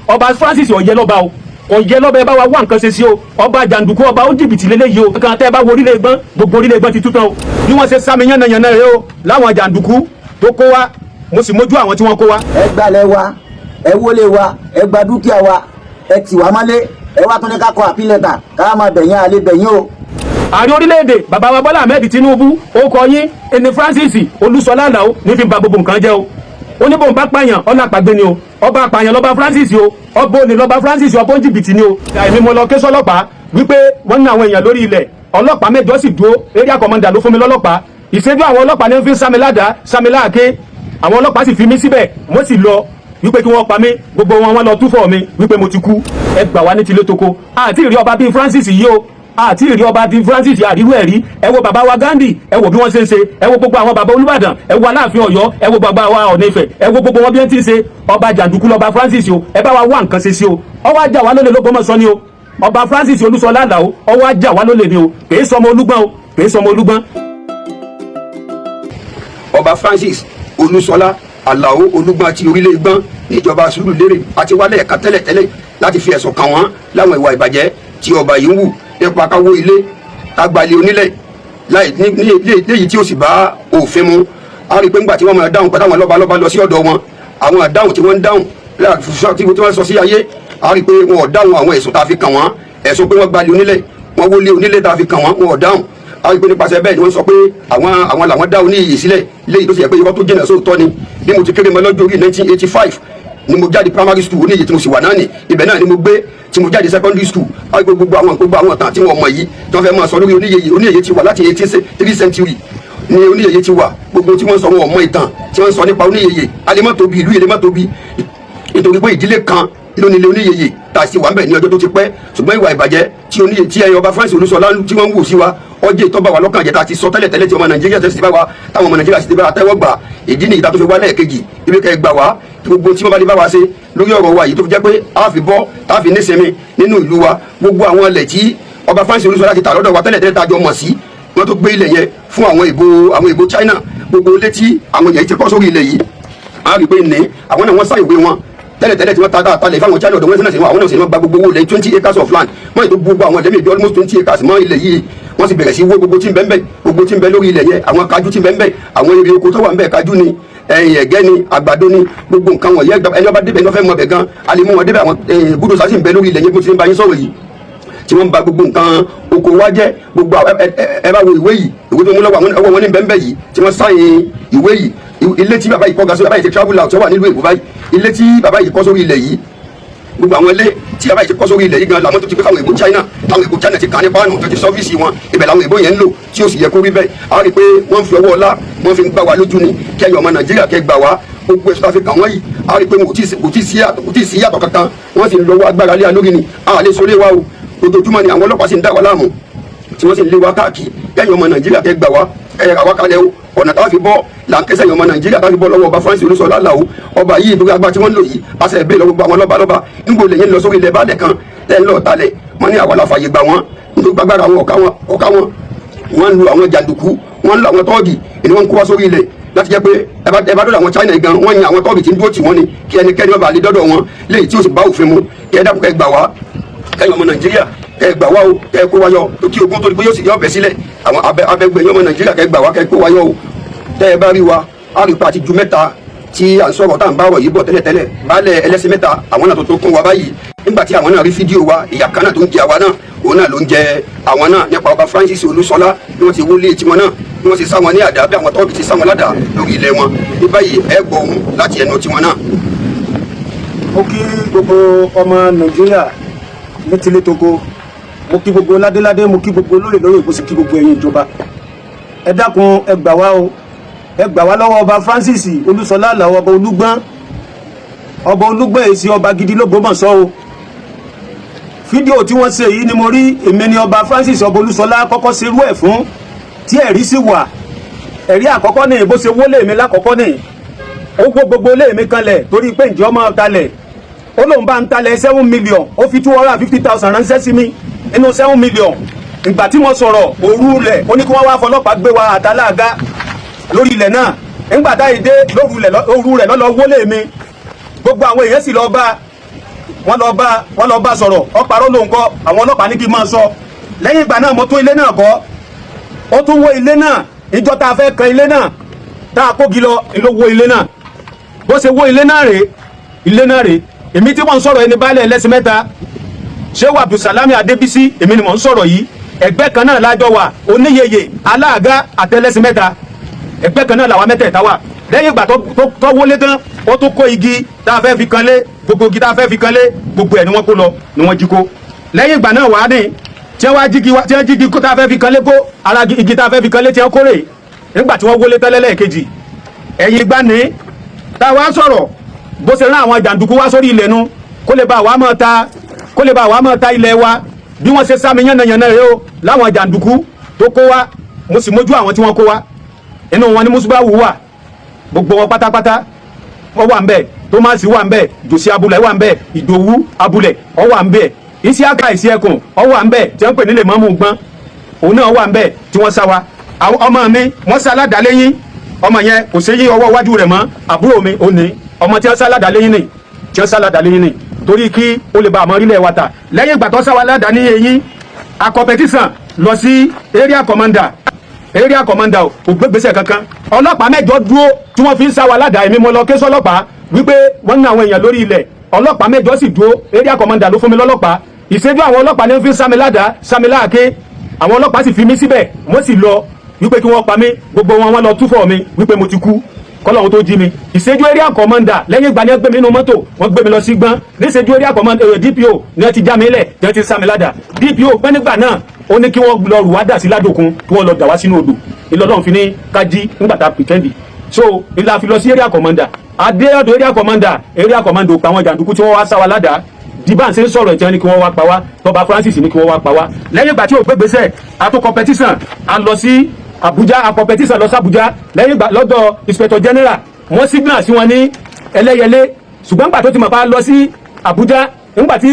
ọba Francis ọ̀yẹ́ lọ́ba o ọ̀yẹ́ lọ́ba ẹ bá wa wá nǹkan ṣe sí o ọba jàǹdùkú ọba ó jìbìtì lélẹ́yìí o nǹkan tẹ́ ẹ bá wo orílẹ̀ gbọ́n gbogbo orílẹ̀ gbọ́n ti tú tán o bí wọ́n ṣe sámi yánnayànna rẹ o láwọn jàǹdùkú tó kó wa mo sì mójú àwọn tí wọ́n kó wa. ẹ gbalẹ̀ wa ẹ wọlé wa ẹ gba dúkìá wa ẹ tì wá mọ́lé ẹ wá tún ní ká kọ àpilẹ̀tà ká máa bẹ̀yìn àlè bẹ̀yìn o. ààrẹ orílẹ̀-èdè bàbá wa Bọ́lá Ahmed Tinubu ó kọ yín ẹni Francis Olúṣọlá Àlàó ní fi ba gbogbo nǹkan jẹ́ o ó ní bóun bá pààyàn ọlọ́pàgbé ni o ọba àpààyàn lọ́ba Francis o ọba olè lọ́ba Francis ọba ó jìbìtì ni o. àìní mo lọ ké sọ́lọ́pàá wípé wọ́n ní àwọn èèyàn lórí ilẹ̀ ọlọ́pàá mẹ́jọ sì dúró area commander ló fún mi lọ́lọ́pàá ìṣẹ́jú àwọn ọlọ́pàá ní fi sámiládàá sámiláàké àwọn ọlọ́pàá sì fi mí síbẹ̀ mo sì lọ wípé kí wọ́n pa mí gbogbo wọn lọ túfọ̀ mi wípé mo ti kú ẹ gbà wá ní tilé toko àti ìrí ọba bíi Francis yìí o àti ìrí ọba bíi Francis àríwú ẹ̀rí ẹ wo bàbá wa Gandhi ẹ wo bí wọ́n ṣe ń ṣe ẹ wo gbogbo àwọn bàbá Olúbàdàn ẹ wo Aláàfin Ọ̀yọ́ ẹ wo bàbá wa Ọ̀ọ̀ni Ifẹ̀ ẹ wo gbogbo wọn bí wọ́n ti ń ṣe ọba jàǹdùkú lọ́ba Francis o ẹ bá wa wá nǹkan ṣe sí o ọwọ́ ajá wa lólè l'Ógbómọ̀ṣọ́ ni o ọba Francis Olúṣọlá Àlàó ọwọ́ ajá wa lólè ni o kèé sọmọ Olúgbọ́n o kèé sọmọ Olúgbọ́n. ọba Francis Olúṣọlá Àlàó Olúgbọ́n ti orílẹ̀ Ìgbọ́n níjọba Sùúrùlérè àti wálẹ̀ ẹ̀ka tẹ́lẹ̀tẹ́lẹ̀ láti fi ẹ̀sùn kàn wọ́n láwọn ìwà ìbàjẹ́ tí ọba yìí ń wù nípa káwó ilé kágbálẹ̀ onílẹ̀ léyìí tí ó sì bá òfin mu. a rí i pé ńgbà tí wọ́n máa dáhùn pẹ̀lú àwọn lọ́balọ́ba lọ sí ọ̀dọ̀ wọn àwọn àdáhùn tí wọ́n ń dáhùn tí wọ́n sọ sí ayé a rí i pé wọn ò dáhùn àwọn ẹ̀sùn tá a fi kàn wọ́n ẹ̀sùn pé wọ́n gbalẹ̀ onílẹ̀ wọ́n wọlé onílẹ̀ tá a fi kàn wọ́n wọn ò dáhùn. a rí i pé nípasẹ̀ bẹ́ẹ̀ ni wọ́n sọ pé àwọn làwọn dá oníyè sílẹ̀ léyìí tó sì yẹ pé irọ́ tó jìnà sóòótọ́ ni bí mo ti kéré mọ́ lọ́jọ́ orí 1985 ni mo jáde primary school oníyè tí mo sì wà náà ni ibẹ̀ náà ni mo gbé tí mo jáde secondary school a rí i pé gbogbo àwọn tàn tí wọ́n mọ̀ yìí tí wọ́n fẹ́ máa sọ lórí oníyè ti wà láti 18th century ni oníyè ti wà gbogbo tí wọ́n sọ wọn ọmọ ìtàn tí wọ́n sọ nípa oníyè alẹ́mọ́tóbi ìlú ìlẹ́mọ́tóbi nítorí pé ìdílé kan lónílé oníyè tá a sì wà ń bẹ̀ ní ọjọ́ tó ti pẹ́ ṣùgbọ́n ìwà ìbàjẹ́ tí ọba Francis Olúṣọlá tí wọ́n ń wò sí wa ọjọ́ ìtọ́ba wa lọ́kàn jẹ́ tá a ti sọ tẹ́lẹ̀ tí ọmọ Nàìjíríà tẹ́sí bá wa táwọn ọmọ Nàìjíríà sì ti bá wa tẹ́wọ́ gbà ìdí nìyí tá a tó fi wá lẹ́ẹ̀kejì ibi kẹ́ gbà wá gbogbo tí wọ́n bá lè bá wa ṣe lórí ọ̀rọ̀ wa yìí tó fi jẹ́ pé a fi bọ́ tá a fi nísinmi nínú ìlú wa gbogbo àwọn ilẹ̀ tí ọba Francis Olúṣọlá ti tà lọ́dọ̀ wa tẹ́lẹ̀ tá a jọ mọ̀ sí wọ́n tó gbé ilẹ̀ yẹn fún àwọn ìbò China gbogbo ilé tí àwọn èèyàn ti kọ́ sórí ilẹ̀ yìí a rí i pé ní àwọn náà wọ́n sá ìwé wọn tẹ́lẹ̀ tí wọ́n ta lẹ̀ fáwọn China ọ̀dọ̀ wọn sí àwọn náà sì ní wọ́n gba gbogbo owó lẹ̀ 20 acres of land wọ́n yìí tó gbogbo àwọn ilẹ̀ méjì almost 20 acres mọ́ ilẹ̀ yìí wọ́n sì bẹ̀rẹ̀ sí wó gbogbo tí ń bẹ lórí ilẹ̀ yẹn àwọn kájú tí ń bẹ àwọn èrè oko tó wà ń bẹ kájú ni ẹ̀gẹ́ ni àgbàdo ni gbogbo nǹkan wọ̀nyí ẹni ọba débẹ̀ ní wọ́n fẹ́ mọ bẹ̀ gan alẹ́ mú wọn débẹ̀ àwọn búdòsá sì ń bẹ lórí ilẹ̀ yẹn bó ti ń bá yín sọ̀rọ̀ yìí tí wọ́n ba gbogbo nǹkan oko wa jẹ́ gbogbo ẹ bá wo ìwé yìí ìwé tó mú lọ́wọ́ ọwọ́ wọn ní bẹ́ẹ̀ yìí tí wọ́n sáyìn ìwé yìí ilé tí bàbá yìí kọ́ ga sórí bàbá yìí ti travel out tí wọ́n wà nílùú Èkó báyìí ilé tí bàbá yìí kọ́ sórí ilẹ̀ yìí gbogbo àwọn ilé tí bàbá yìí ti kọ́ sórí ilẹ̀ yìí gan làwọn tó ti pé káwọn èbó China ti kàn ní pàánù tó ti sọ́fíìsì wọn ibẹ̀ làwọn èbó yẹn ń lò tí ó sì yẹ kó rí bẹ́ẹ̀ a rí i pé wọ́n fi ọwọ́ ọlá wọ́n fi ń gbà wá lójú ni kẹ́yìn ọmọ Nàìjíríà kẹ́ gbà wá gbogbo ẹ̀sùn àfi kàn wọ́n yìí a rí i pé kò tí ì sí yàtọ̀ kankan wọ́n sì ń lọ́wọ́ agbára lé alórí ni a lè sọlé wa o ojoojúmọ́ ni àwọn ọlọ́pàá sì ń dá wa láàmú tí wọ́n sì ń lé wa káàkiri kẹ́yìn ọmọ Nàìjíríà kẹ́ gbà wá àwa kalẹ̀ o ọ̀nà táwọn fi bọ́ là ń kẹsẹ̀ yọmọ Nàìjíríà táwọn fi bọ́ lọ́wọ́ ọba Francis Olúṣọlá Àlàó ọba yìí ìdúró agbá tí wọ́n ń lò yìí pàṣẹ ìbéèrè lọ́wọ́ àwọn lọ́balọ́ba níbo lè yẹn lọ sórí ilẹ̀ balẹ̀ kan tẹ́ ń lọ talẹ̀ wọ́n ní àwa la fàyè gbà wọ́n nítorí gbàgbára àwọn ọ̀ká wọn wọ́n ń lu àwọn jàǹdùkú wọ́n ń lu àwọn tọ́ọ̀gì èni wọ́n ń kó wá sórí ilẹ̀ láti jẹ́ pé ẹ bá dọ̀dọ̀ àwọn China gan wọ́n yin àwọn tọ́ọ̀gì tí ń dúró tì wọ́n ni kí ẹnikẹ́ni má bàa lè dọ́dọ̀ wọn léyìí tí ó sì bá òfin mu kí ẹ dákun kẹ́ gbà wá kẹ́yìn ọmọ Nàìjíríà kẹ́ gbà wá o kẹ́ kó wáyọ kí ogun tó di pé yóò sì yọ ọbẹ̀ sílẹ̀ àwọn abẹ́gbẹ̀yìn ọmọ Nàìjíríà kẹ́ gbà wá kẹ́ kó wáyọ o tẹ́ ẹ bá rí wa a rí pa àti ju mẹ́ta tí à ń sọ̀rọ̀ tá à ń bá ọ̀rọ̀ yìí bọ̀ tẹ́lẹ̀tẹ́lẹ̀ baálẹ̀ ẹlẹ́sìn mẹ́ta àwọn náà tó kún wa báyìí nígbà tí àwọn náà rí fídíò wa ìyà kan náà tó ń jẹ àwa náà òun náà ló ń jẹ àwọn náà nípa ọba Francis Olúṣọlá bí wọ́n ti wọlé tiwọn náà bí wọ́n ti sá wọn ní àdá bí àwọn tọ́ọ̀gì ti sá wọn ládàá lórí ilẹ̀ wọn ní báyìí ẹ gbọ́ ohùn láti ẹnu tiwọn náà. mo kí gbogbo ọmọ Nàìjíríà ní tilé toko mo kí gbogbo ládéládé mo kí gbogbo olóyè lóyè mo sì kí gbogbo ẹ̀yin ìjọba ẹ dákun ẹ gbà wá o ẹ gbà wá lọ́wọ́ ọba Francis Olúṣọlá Àlàó ọba Olúgbọ́n èsì ọba gidi l'Ógbómọ̀ṣọ́ o fídíò tí wọ́n ṣe yìí ni mo rí èmi ni ọba Francis ọba Olúṣọlá kọ́kọ́ ṣerú ẹ̀ fún tí ẹ̀rí sì wà ẹ̀rí àkọ́kọ́ ní bó ṣe wọlé mi lákọ́kọ́ ní ó gbó gbogbo lé mi kanlẹ̀ torí pé ǹjẹ́ ọmọ talẹ̀ ó lóun bá ń talẹ̀ 7 million ó fi 250,000 ránṣẹ́ sí mi inú 7 million ìgbà tí mo sọ̀rọ̀ òru rẹ̀ ó ní kí wọ́n wá fọlọ́pàá gbé wa àtàlágá lórí ilẹ̀ náà nígbà táyé dé lóru rẹ̀ lọ́lọ́ wọlé mi gbogbo àwọn èèyàn sì lọ bá wọ́n lọ bá sọ̀rọ̀ ọ̀parọ́ ló ń kọ́ àwọn ọlọ́pàá ní kí n máa sọ lẹ́yìn ìgbà náà mo tún ilé náà kọ́ ó tún wó ilé náà ìjọ tá a fẹ́ kan ilé náà tá a kógi lọ ló wó ilé náà bó ṣe wó ilé náà rèé èmi tí wọ́n ń sọ̀rọ̀ ẹni baálẹ̀ ẹlẹ́sìn mẹ́ta Shehu Abdulsalami Adébísí èmi ni mò ń sọ̀rọ̀ yìí ẹgbẹ́ kan náà lájọ wà oníyeye aláàgá àtẹlẹ́sìn mẹ́ta ẹgbẹ́ kan náà làwa mẹ́tẹ̀ẹ̀ta wà lẹ́yìn ìgbà tó wọlé tán ó tún kó igi tá a fẹ́ fi kanlé gbogbo igi tá a fẹ́ fi kanlé gbogbo ẹ̀ ni wọ́n kó lọ ni wọ́n jí kó lẹ́yìn ìgbà náà wà á ní tí wọ́n jí kó tá a fẹ́ fi kanlé kó ara igi tá a fẹ́ fi kanlé tí wọ́n kórè nígbà tí wọ́n wọlé tẹ́lẹ̀ lẹ́ẹ̀kejì ẹ̀yìn ìgbà ní tá a wá sọ̀rọ̀ bó ṣe rán àwọn jàǹdùkú wá sórí ilẹ̀ nu kó lè bá wa máa ta ilẹ̀ wa bí wọ́n ṣe sámi yánnayànna rẹ o láwọn jàǹdùkú tó kó wa mo sì mójú àwọn tí wọ́n kó wa inú wọn ni Musbahu wà gbogbo wọn pátápátá wọ́n wà ń bẹ̀ Thomas wà ń bẹ̀ Jòsí Abulẹ̀ wà ń bẹ̀ Ìdòwú Abulẹ̀ ó wà ń bẹ̀ Isiaka Isiẹkùn ó wà ń bẹ̀ tí wọ́n pè nílẹ̀ mọ́mú gbọ́n òun náà wà ń bẹ̀ tí wọ́n sá wa ọmọ mi wọ́n sá aládàálẹ́yìn ọmọ yẹn kò sí yí ọwọ́ iwájú rẹ̀ mọ́ àbúrò mi ò ní ọmọ tí wọ́n sá aládàálẹ́yìn ni torí kí o lè bá àmọ́ orílẹ̀ wa ta lẹ́yìn ìgbà tó sá wa aládàálẹ́yìn yín akọ̀pẹ̀tísàn lọ sí area commander ò gbégbèsè kankan ọlọ́pàá mẹ́jọ dúró tí wọ́n fi ń sá wa ládàá èmi mo lọ ké sọ́lọ́pàá wípé wọ́n ń ná àwọn èèyàn lórí ilẹ̀ ọlọ́pàá mẹ́jọ sì dúró area commander ló fún mi lọ́lọ́pàá ìṣẹ́jú àwọn ọlọ́pàá ní wọ́n fi ń sá mi ládàá sá mi láàké àwọn ọlọ́pàá sì fi mí síbẹ̀ mo sì lọ wípé kí wọ́n pa mí gbogbo wọn lọ túfọ̀ mi wípé mo ti kú kọ́lọ́hún tó jí mi ìṣẹ́jú area commander lẹ́yìn ìgbà ni wọ́n gbé mi nínú mọ́tò wọ́n gbé mi lọ sí gbọ́n níṣẹ́jú area commander DPO ni wọ́n ti já mi lẹ̀ tí wọ́n ti sá mi ládàá DPO pẹ́ nígbà náà ó ní kí wọ́n lọ rù wá dà sí ládòkun kí wọ́n lọ dà wá sínú odò ìlọ́dọ̀ fi ní kájí nígbà tá a pìtẹ́ndì so ìlà fi lọ sí area commander adéyọ̀dọ̀ area commander pa àwọn jàǹdùkú tí wọ́n wá sá wa ládàá dìbà ń ṣe ń sọ̀rọ̀ ìtẹ́ ní kí wọ́n wá pa wá tọba Francis ní kí wọ́n wá pa wá lẹ́yìn ìgbà tí ò gbégbèsè àtò competition a lọ sí Abuja a competition lọ sí Abuja lẹ́yìn ìgbà lọ́dọ̀ inspector general wọ́n signal sí wọn ní Ẹlẹ́yẹlé ṣùgbọ́n nígbà tó ti mọ̀ pa lọ sí Abuja nígbà tí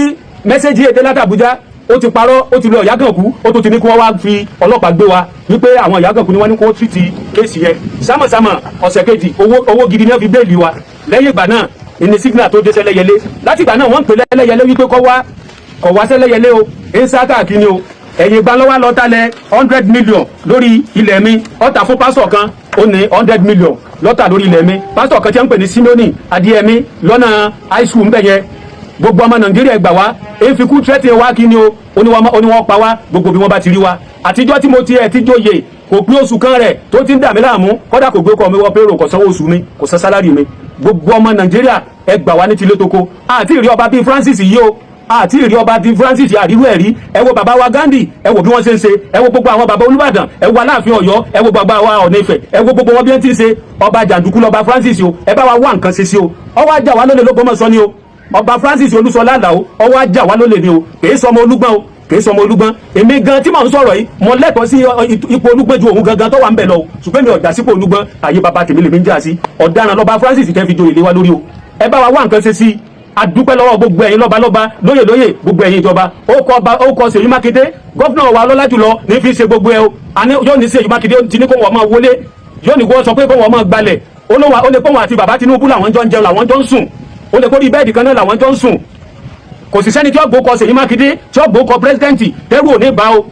mẹ́sẹ̀gì èdè láti Abuja ó ti parọ́ ó ti lọ Ìyágànkú ó tó ti ní kí wọ́n wá fi ọlọ́pàá gbé wa wípé àwọn Ìyágànkú ni wọ́n ní kó tìtì kéèsì yẹn sámọ̀sámọ̀ ọ̀sẹ̀ kejì owó gidi ní wọ́n fi bẹ́ẹ̀lì wa lẹ́yìn ìgbà náà ìní signal tó dé sẹ́lẹ̀yẹlé láti ìgbà náà wọ́n ń pè lẹ́lẹ́yẹlé wípé kọ́ wá sẹ́lẹ̀yẹlé o ń sá káàkiri o ẹ̀yìn ìgbà lọ́wọ́ lọ talẹ̀ 100 million lórí ilẹ̀ mi ọ̀tà fún pásọ̀ kan ó ní 100 million lọ́tà lórí ilẹ̀ mi pásọ̀ kan tí wọ́n ń pè ní Simeoni Adéyẹmí lọ́nà high school ńbẹ̀ yẹn gbogbo ọmọ Nàìjíríà gbà wá èéfikú tẹ́tì wá kí ni o oníwọ́n pa wá gbogbo bí wọ́n bá ti rí wa àtijọ́ tí mo ti ẹ̀ tí jóye kò pín oṣù kan rẹ̀ tó ti ń dà mí láàmú kọ́dà kò gbé kọ́ mi wọ́ pérò kò sanwó oṣù mi kò san sálárì mi gbogbo ọmọ Nàìjíríà ẹ gbà wá ní tilé toko àti ìrí ọba bíi Francis yìí o àti ìrí ọba bíi Francis àríwú ẹ̀rí ẹ wo bàbá wa Gandhi ẹ wo bí wọ́n ṣe ń ṣe ẹ wo gbogbo àwọn bàbá Olúbàdàn ẹ wo Aláàfin Ọ̀yọ́ ẹ wo bàbá wa Ọ̀nà Ifẹ̀ ẹ wo gbogbo wọn bí wọ́n ti ń ṣe ọba jàǹdùkú lọ́ba Francis o ẹ bá wa wá nǹkan ṣe sí o ọwọ́ ajá wa lólè l'Ógbómọ̀ṣọ́ ni o ọba Francis Olúṣọlá Àlàó ọwọ́ ajá wa lólè ni o kìí sọmọ Olúgbọ́n o kìí sọmọ Olúgbọ́n èmi gan tí mò ń sọ̀rọ̀ yìí mo lẹ́tọ̀ọ́ sí ipò Olúgbọ́n ju òun gangan tó wà ń bẹ̀ lọ ṣùgbọ́n mi ò dá sípò Olúgbọ́n àyè bàbá tèmi lèmi ń jà sí ọ̀daràn lọ́ba Francis kẹ́ fi joyè lé wa lórí o ẹ bá wa wá nǹkan ṣe sí adúpẹ́ lọ́wọ́ gbogbo ẹ̀yin lọ́balọ́ba lóyè gbogbo ẹ̀yin ìjọba ó kọ Ṣèyí Mákindé gọ́fúnà wa lọ́lá jùlọ ní fi ṣe gbogbo ẹ̀ o yóò ní Ṣèyí Mákindé ti ní kó wọ́n máa wọlé yóò ní kó sọ pé kó wọ́n máa gbalẹ̀ ó lè pọ́n àti bàbá Tinubu làwọn jọ ń jẹun làwọn jọ ń sùn ó lè kórìí bẹ́ẹ̀dì kan náà làwọn jọ ń sùn kò sì sẹ́ni tí ó gbókọ Ṣèyí Mákindé tí ó gbókọ pírẹsidẹ́ǹtì dẹ́rù ò ní bá o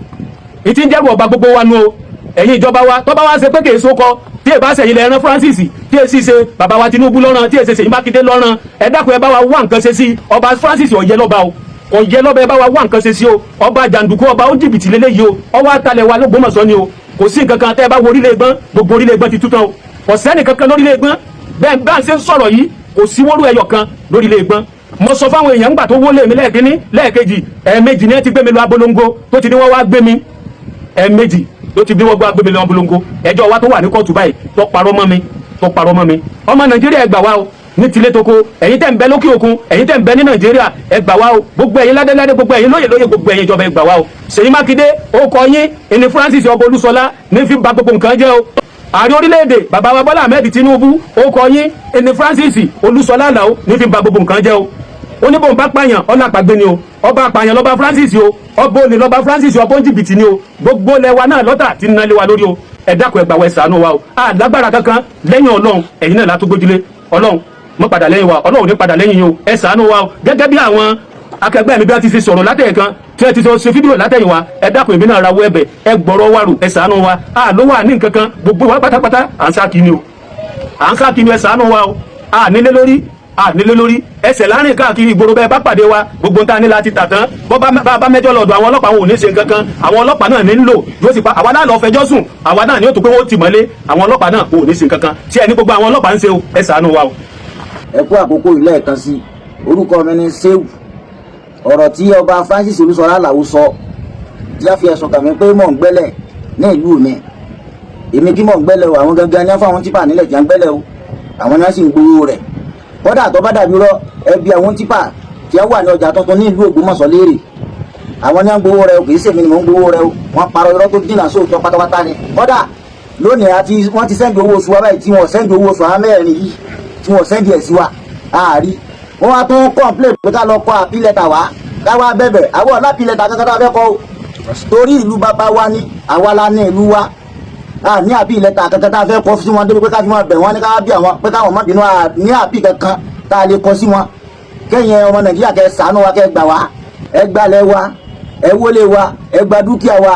ìtí ń dẹ́rù ọba gbogbo wa nu o ẹ̀yin ìjọba wa tó bá wá ṣe pé kèé sókọ tí èbá ṣẹ̀yìn lẹ́ran Francis tí èsì ṣe bàbá wa Tinubu lọ́ràn tí èsì Ṣèyí Mákindé lọ́ràn ẹ dákun ẹ bá wa wá nǹkan ṣe sí ọba Francis ọ̀yẹ́ lọ́ba o ọ̀yẹ́ lọ́ba ẹ bá wa wá nǹkan ṣe sí o ọba jàǹdùkú ọba ó jìbìtì lélẹ́yìí o ọwọ́ àtàlẹ̀ wa l'Ógbómọ̀ṣọ́ ni o kò sí nǹkan kan tẹ́ ẹ bá wo orílẹ̀ ègbọ́n gbogbo orílẹ̀ ègbọ́n ti tú tán o kò sẹ́ni kankan lórílẹ̀ ègbọ́n bẹ́ẹ̀ bá ń ṣe ń sọ̀rọ̀ yìí kò sí wóró ẹyọ kan lórílẹ̀ ègbọ́n mo sọ fáwọn èèyàn ńgbà tó wọlé mi lẹ́ẹ̀kínní lẹ́ẹ̀kejì ẹ̀ẹ̀mejì ni ẹ ti gbé mi lọ abolongo tó ti ní wọ́n wá gbé mi ẹ̀ẹ̀mejì ló ti ní wọ́n gbé mi lọ abolongo ẹjọ́ wa tó wà ní kóòtù báyìí tó parọ́ mọ́ mi ọmọ Nàìjíríà ẹ gbà wá o ní tilé toko ẹ̀yin tẹ́ ń bẹ lókè òkun ẹ̀yin tẹ́ ń bẹ ní Nàìjíríà ẹ gbà wá o gbogbo ẹ̀yin ládéládé gbogbo ẹ̀yin lóyè gbogbo ẹ̀yin ìjọba ẹ gbà wá o Ṣèyí Mákindé ó kọ yín ẹni Francis ọba Olúṣọlá ní fi ba gbogbo nǹkan jẹ́ o ààrẹ orílẹ̀-èdè bàbá wa Bọ́lá Ahmed Tinubu ó kọ yín ẹni Francis Olúṣọlá Àlàó ní fi ba gbogbo nǹkan jẹ́ o oníbòun bá pààyàn ọlápàgbé ni o ọba pààyàn lọ́ba Francis o ọba olè lọ́ba Francis ọba jìbìtì ni o gbogbo lẹwa náà lọ́tà ti ń nalé wa lórí o ẹ dákun ẹ gbà wá ẹ ṣàánú wa o lágbára kankan lẹ́yìn Ọlọ́run ẹ̀yin náà látó gbójúlé Ọlọ́run mọ́ padà lẹ́yìn wa Ọlọ́run ní padà lẹ́yìn yìí o ẹ ṣàánú wa o gẹ́gẹ́ bí àwọn akẹgbẹ́ mi bí wọ́n ti ṣe sọ̀rọ̀ látẹ̀yìn kan tí wọ́n ti ṣe fídíò látẹ̀yìn wa ẹ dákun èmi náà rawọ́ ẹ̀bẹ̀ ẹ gbọ́rọ̀ wàrù ẹ ṣàánú wa ló wà ní nǹkan kan gbogbo wa pátápátá à ń sá kí ni o à ń sá kí ni ẹ ṣàánú wa o nílé lórí ẹsẹ̀ láàrin káàkiri ìgboro bẹ́ẹ̀ bá pàdé wa gbogbo ń ta ní láti tà tán bọ́ bá mẹ́jọ lọ́dọ̀ àwọn ọlọ́pàá wọn ò ní ṣe nǹkan kan àwọn ọlọ́pàá náà ní ń lò yóò sì pa àwa náà lọ fẹjọ́ sùn àwa náà ní ó tó pé wọ́n ti mọ́lé àwọn ọlọ́pàá náà ò ní ṣe nǹkan kan tí ẹni gbogbo àwọn ọlọ́pàá ń ṣe o ẹ ṣàánú wa o. ẹ kú àkókò ilé ẹ̀kan sí orúkọ mi ni Sehu. ọ̀rọ̀ tí ọba Francis Olúṣọlá Àlàó sọ tí a fi ẹ̀sùn kàn mí pé mò ń gbẹ́lẹ̀ ní ìlú mi èmi kí mò ń gbẹ́lẹ̀ o àwọn gangan ní wọ́n fáwọn típà nílẹ̀ tí wọ́n ń gbẹ́lẹ̀ o àwọn ni wọ́n sì ń gbowó rẹ̀ kódà tó bá dàbí rọ ẹbí àwọn típà tí wọ́n wà ní ọjà tuntun ní ìlú Ògbómọ̀ṣọ́ léèrè àwọn ni wọ́n ń gbowó rẹ̀ o kì í ṣèmi ni mò ń gbowó rẹ̀ o wọ́n parọ́ irọ́ tó dínà sóòótọ́ pátápátá ni kódà lónìí wọ́n ti sẹ́ndì owó oṣù wa báyìí tí wọ́n sẹ́ndì owó oṣù amẹ́rin yìí tí wọ́n sẹ́ndì ẹ̀ sí wa àárí wọ́n wá tún kọ́ńplẹ̀tì pé ká lọ kọ́ àpilẹ̀tà wá káwá bẹ̀bẹ̀ àwọn ọ̀làpilẹ̀tà kankan tá a fẹ́ kọ́ o torí ìlú bàbá wa ní àwa la ní ìlú wa ní àpilẹ̀tà kankan tá a fẹ́ kọ́ sí wọn débi pé ká fi wọn bẹ̀ wọ́n ní ká bí àwọn pé káwọn má bínú ní àpì kankan tá a lè kọ́ sí wọn kẹ́yìn ọmọ Nàìjíríà kẹ́ ṣàánú wa kẹ́ gbà wá ẹ gbalẹ̀ wa ẹ wọlé wa ẹ gba dúkìá wa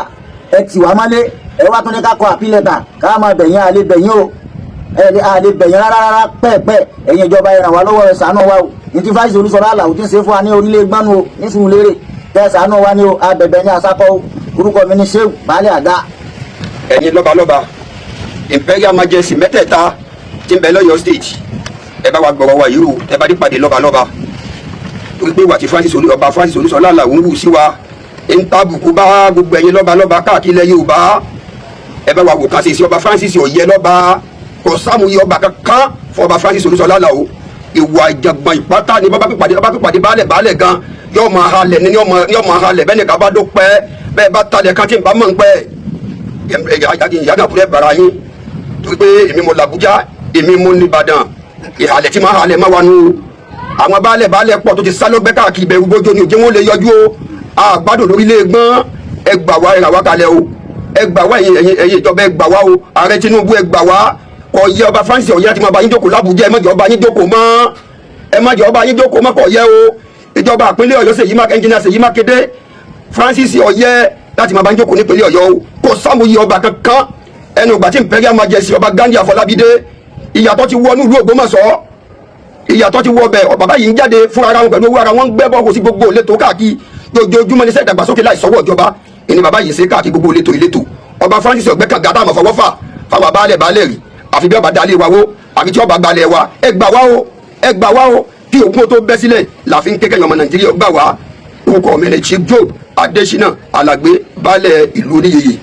ẹ tì wá mọ́lé ẹ wá tún ní ká kọ́ àpilẹ̀tà ká máa bẹ̀yìn àlè bẹ̀yìn o àlè bẹ̀yìn rárá pẹ́ẹ̀pẹ́ ẹ̀yin ìjọba ẹ ràn wá lọ́wọ́ ẹ ṣàánú wa o ní ti Francis Olúṣọlá Àlàó tí ń ṣe fún wa ní orílẹ̀ gbánu o ní Sùúrùlérè tẹ́ ṣàánú wa ní o abẹ̀bẹ̀ ní asakọ́ o orúkọ mi ní Sehu baálé àga. ẹ̀yin lọ́balọ́ba imperial majesty mẹ́tẹ̀ẹ̀ta tí ń bẹ lọ́yọ̀ state ẹ bá wa gbọ́rọ̀ wa yìí o ẹ bá dé pàdé lọ́balọ́ba torí pé wà tí ọba Francis Olúṣọlá Àlàó ń wù sí wa ń tàbùkù bá gbogbo ẹ̀yin lọ́balọ́ba káàkiri ilẹ̀ Yorùbá ẹ bá wa wò kàn sí sí ọba Francis ọ̀yẹ́ lọ́ba kò sáàmùyẹ ọba kankan fún ọba Francis Olúṣọlá Àlàó ìwà ìjàngbọ̀n ìpátá ni bàbá pípàdé baálẹ̀ gan yóò máa halẹ̀ ní yóò máa halẹ̀ bẹ́ẹ̀ ni ká bá dó pẹ́ bẹ́ẹ̀ bá talẹ̀ kan tí n bá mọ̀ ń pẹ́ ìyàgàkúrẹ́ bara yín torí pé èmi mo làbújá èmi mo ní Ìbàdàn ìhàlẹ̀ tí máa halẹ̀ máa wà nù àwọn baálẹ̀ pọ̀ tó ti sálọ́gbẹ́ káàkiri ìbẹ̀rù gbójú ni òjò wọn lè yọjú o àgbàdo lórílẹ̀ gbọ́n ẹ gbà wá ẹ rà wá kalẹ̀ o ẹ gbà wá ẹ̀yin ìjọba ẹ gbà wá o ààrẹ Tinubu ẹ gbà wá ọyẹ ọba Francis ọyẹ láti máa bá yín jókòó l'Àbújá ẹ má jẹ́ ọba yín jókòó mọ́ ẹ má jẹ́ ọba yín jókòó mọ́ kò yẹ o ìjọba ìpínlẹ̀ Ọ̀yọ́ ẹnjìnìà Ṣèyí Mákindé Francis ọyẹ láti máa bá yín jókòó nípínlẹ̀ Ọ̀yọ́ o kò sámúyẹ ọba kankan ẹnu ìgbà tí imperial majesty ọba Gandhi Afọlábídé ìyàtọ̀ ti wọ nílùú Ògbómọ̀ṣọ́ ìyàtọ̀ ti wọ bẹ̀ bàbá yìí ń jáde fún ara wọn pẹ̀lú owó ara wọn ń gbẹ́ bọ́ọ̀kù sí gbogbo ìletò káàkiri lójoojúmọ́ ní iṣẹ́ ìdàgbàsókè láì sọ́wọ́ ìjọba ìní bàbá yìí ṣe káàkiri gbogbo ìletò ọba Francis ọgbẹ́ kàgá táwọn fọwọ́ fà fáwọn baálẹ̀ rí àfi bí ọba dalé wa wo àfi tí ọba gbalẹ̀ wa ẹ gbà wá o kí òkun tó bẹ́ sílẹ̀ láfi ń kékèyàn ọmọ Nàìjíríà gbà wá orúkọ mi ni Chief Job Adésínà Alàgbé baálẹ̀ ìlú Oníyeye.